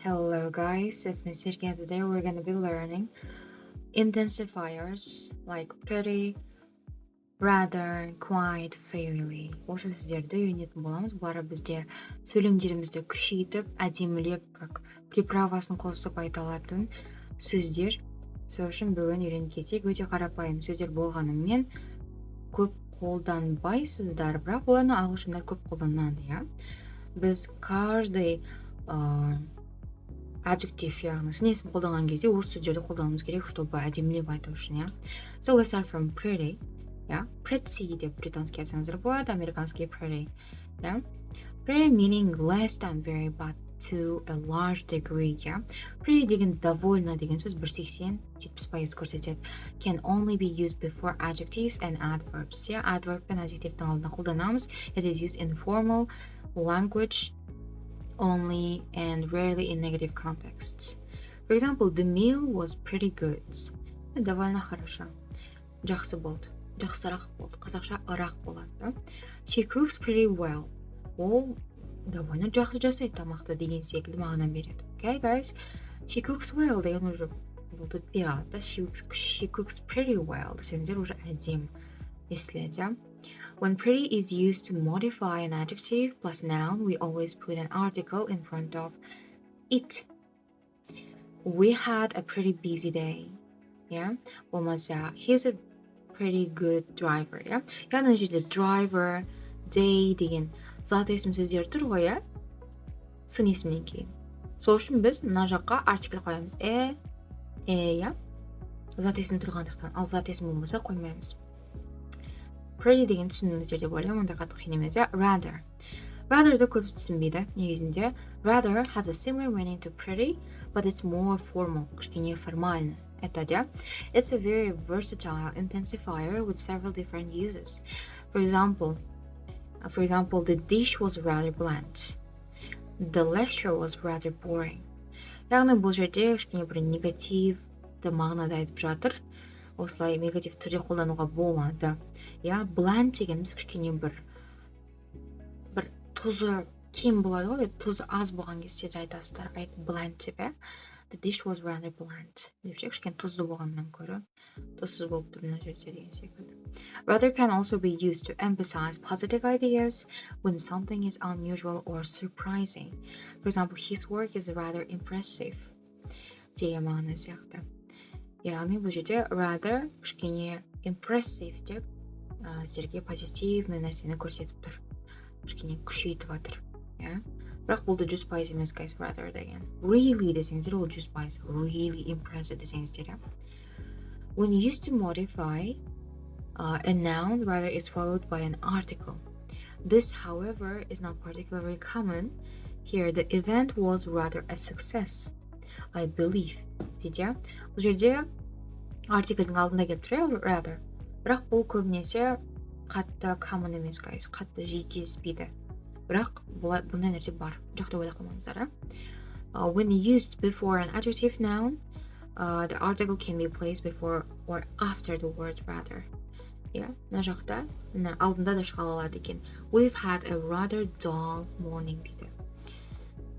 Hello guys, it's me Sergey. Today we're gonna be learning intensifiers like pretty, rather, quite, fairly. Осы сөздерді үйренетін боламыз. Бұлар бізде сөйлемдерімізді күшейтіп, әдемілеп, как приправасын қосып айта алатын сөздер. Сол үшін бүгін үйреніп кетсек, өте қарапайым сөздер болғанымен көп қолданбайсыздар, бірақ оларды ағылшындар көп қолданады, иә. Біз каждый adjective яғни сын есім қолданған кезде осы сөздерді қолдануымыз керек, чтобы әдемілеп айту үшін, иә. So let's start from pretty. Yeah, pretty деп британский айтсаңыздар болады, американский pretty. Yeah, pretty meaning less than very but to a large degree. Yeah, pretty деген довольно деген сөз 180-70% көрсетеді. Can only be used before adjectives and adverbs. Yeah, adverb пен adjective'дің алдына қолданамыз. It is used in formal language only and rarely in negative contexts. For example, the meal was pretty good. Довольно хорошо. Жақсы болды. Жақсырақ болды. Қазақша ырақ болады. She cooks pretty well. Ол довольно жақсы жасайды тамақты деген секілді мағына береді. Okay, guys? She cooks well деген уже бұл өтпей қалады. She cooks pretty well десеңіздер уже әдемі естіледі. When pretty is used to modify an adjective plus noun, we always put an article in front of it. We had a pretty busy day. Yeah? болмаса he's a pretty good driver. Yeah? яғни жерде driver, day деген зат есім сөздер тұр ғой, иә? Сын есімнен кейін. Сол үшін біз мына жаққа артикль қоямыз. иә? Зат есім тұрғандықтан, ал зат есім болмаса қоймаймыз. Pretty деген түсініңіздер деп ойлаймын, ондай қатты қиын емес. Rather'ды көбісі түсінбейді. Негізінде rather has a similar meaning to pretty, but it's more formal, кішкене формально. Это it's a very versatile intensifier with several different uses. For example, the dish was rather bland. The lecture was rather boring. яғни бұл жерде кішкене бір негативті мағынада айтып жатыр. Осылай негатив түрде қолдануға болады. Я, bland дегеніміз кішкене бір тұзы кем болады ғой, тұзы аз болған кезде айтасыздар, bland деп, иә. The dish was rather bland. деп ше, кішкене тұзды болғаннан көрі, тұзсыз болып тұр мына жерде деген секілді. Rather can also be used to emphasize positive ideas when something is unusual or surprising. For example, his work is rather impressive. деген мағына сияқты. яғни бұл жерде rather кішкене impressive деп сіздерге позитивный нәрсені көрсетіп тұр. Кішкене күшейтіп жатыр. Бірақ бұл да 100% емес, guys, rather деген. Really десеңіздер, ол 100%. Really impressive десеңіздер. When used to modify a noun, rather is followed by an article. This, however, is not particularly common. Here, the event was rather a success, I believe. дейді. Бұл жерде артиклдің алдында келіп тұр, rather. Бірақ бұл көбінесе қатты common емес, guys. Қатты жиі кездеспейді. Бірақ бұндай нәрсе бар. Жоқ деп ойлап қалмаңыздар. When used before an adjective noun, the article can be placed before or after the word rather. Мына жақта алдында да шыға алады екен. We've had a rather dull morning дейді.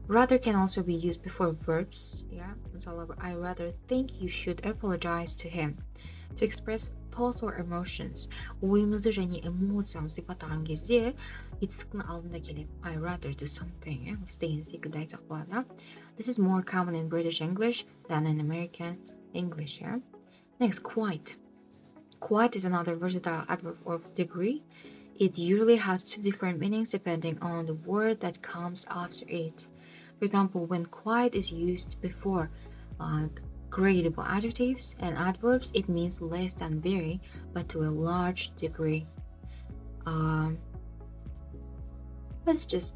Rather can also be used before verbs. Мысалы, I rather think you should apologize to him. To express thoughts or emotions. Ойымызды және эмоциямызды сипаттаған кезде етістіктің алдында келеді. I rather do something. Осы деген секілді айтсақ болады. This is more common in British English than in American English. Next, quite. Quite is another versatile adverb of degree. It usually has two different meanings depending on the word that comes after it. For example, when quite is used before gradable adjectives and adverbs, it means less than very, but to a large degree. Let's just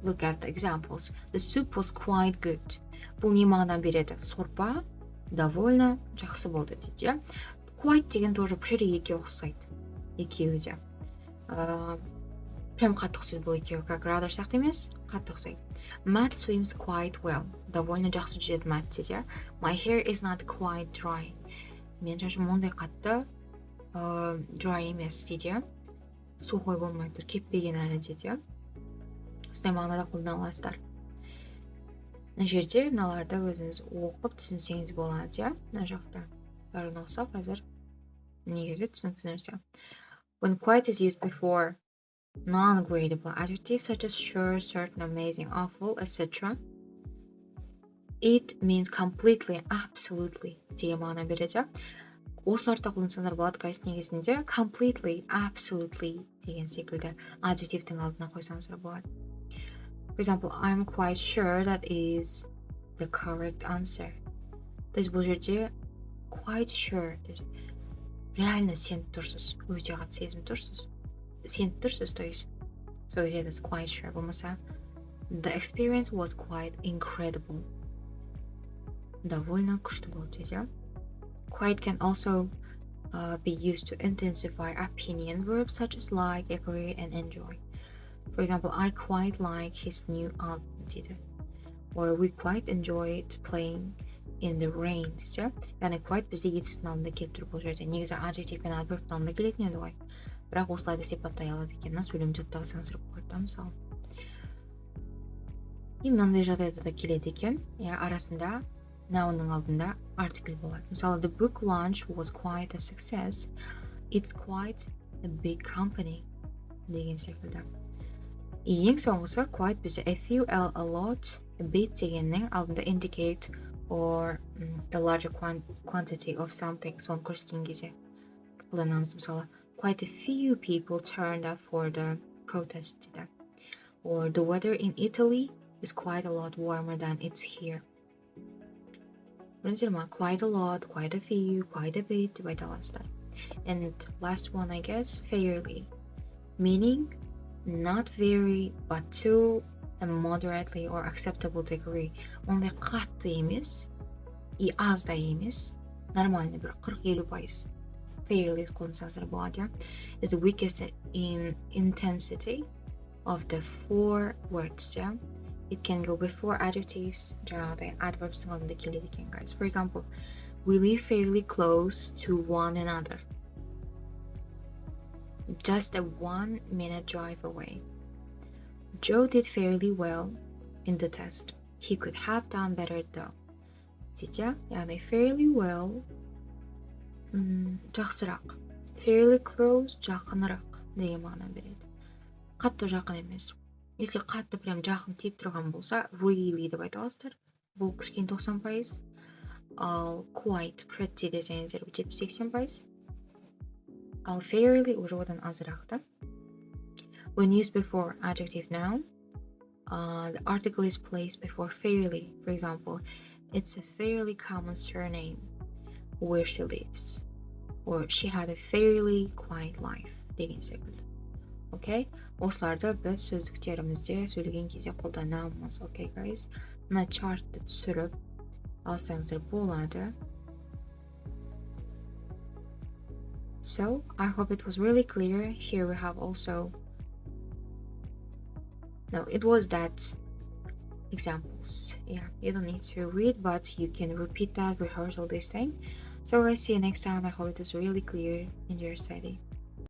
look at the examples. The soup was quite good. Бұл не мағына береді? Сорпа, довольно, жақсы болды дейді. Quite деген тоже pretty екеуі ұқсайды. Екеуі де. Прям қатты ұқсайды бұл екеуі, как rather сияқты емес, қатты ұқсайды. Matt swims quite well. Довольно жақсы жүзеді Matt дейді. My hair is not quite dry. Мен шашым ондай қатты dry емес дейді. Суқой болмай тұр, кеппеген әлі дейді. Осындай мағынада қолдана аласыздар. мына жерде мыналарды өзіңіз оқып түсінсеңіз болады, иә? Мына жақта бәрін оқысақ қазір негізі түсінікті нәрсе. When quite is used before non-gradable adjectives such as sure, certain, amazing, awful, etc. It means completely, absolutely деген мағына береді. Осыларды қолдансаңдар болады, guys, негізінде completely, absolutely деген секілді adjective'тің алдына қойсаңыздар болады. For example, I'm quite sure that is the correct answer. То есть бұл жерде quite sure, то есть реально сеніп тұрсыз, өте қатты сезініп тұрсыз. Сеніп тұрсыз, то есть сол кезде this quite sure болмаса the experience was quite incredible. Довольно күшті болды дейді. Quite can also be used to intensify opinion verbs such as like, agree, and enjoy. For example, I quite like his new album дейді. Or we quite enjoyed playing in the rain дейді. Яғни quite бізде етістің алдында келіп тұр бұл жерде. Негізі adjective пен adverbтің алдында келетін еді ғой. Бірақ осылай да сипаттай алады екен. Мына сөйлем жаттағансаңыздар болады, мысалы. Мынандай жағдайда да келеді екен. Арасында nounның алдында article болады. Мысалы, the book launch was quite a success. It's quite a big company деген секілді. Ең соңғысы quite бізде a few, a lot, a bit дегеннің алдында indicate or a larger quantity of something соны көрсеткен кезде қолданамыз. Мысалы, quite a few people turned up for the protest дейді. Or the weather in Italy is quite a lot warmer than it's here. Quite a lot, quite a few, quite a bit деп айта аласыздар. And last one, I guess, fairly. Meaning, not very, but to a moderately or acceptable degree. Ондай қатты емес, и аз да емес, нормальный бір 40-50%. Fairly қолдансаңыздар болады. Is the weakest in intensity of the four words, yeah? It can go before adjectives, жаңағыдай adverbs'тің алдында келеді екен, guys. For example, we live fairly close to one another. Just a 1-minute drive away. Joe did fairly well in the test. He could have done better though. дейді, яғни fairly well, жақсырақ. Fairly close, жақынырақ деген мағына береді. Қатты жақын емес. Если қатты прям жақын тиіп тұрған болса, really деп айта аласыздар. Бұл кішкене 90%. Ал quite, pretty десеңіздер 70-80%. Ал fairly уже одан азырақ та. When used before adjective noun, the article is placed before fairly. For example, it's a fairly common surname where she lives. Or she had a fairly quiet life деген секілді. Okay? Осыларды біз сөздіктерімізде сөйлеген кезде қолданамыз. Okay, guys? Мына чартты түсіріп алсаңыздар болады. So, I hope it was really clear. Here we have also... No, it was that examples. Yeah, you don't need to read, but you can repeat that, rehearse all this thing. So, I'll see you next time. I hope it was really clear in your study.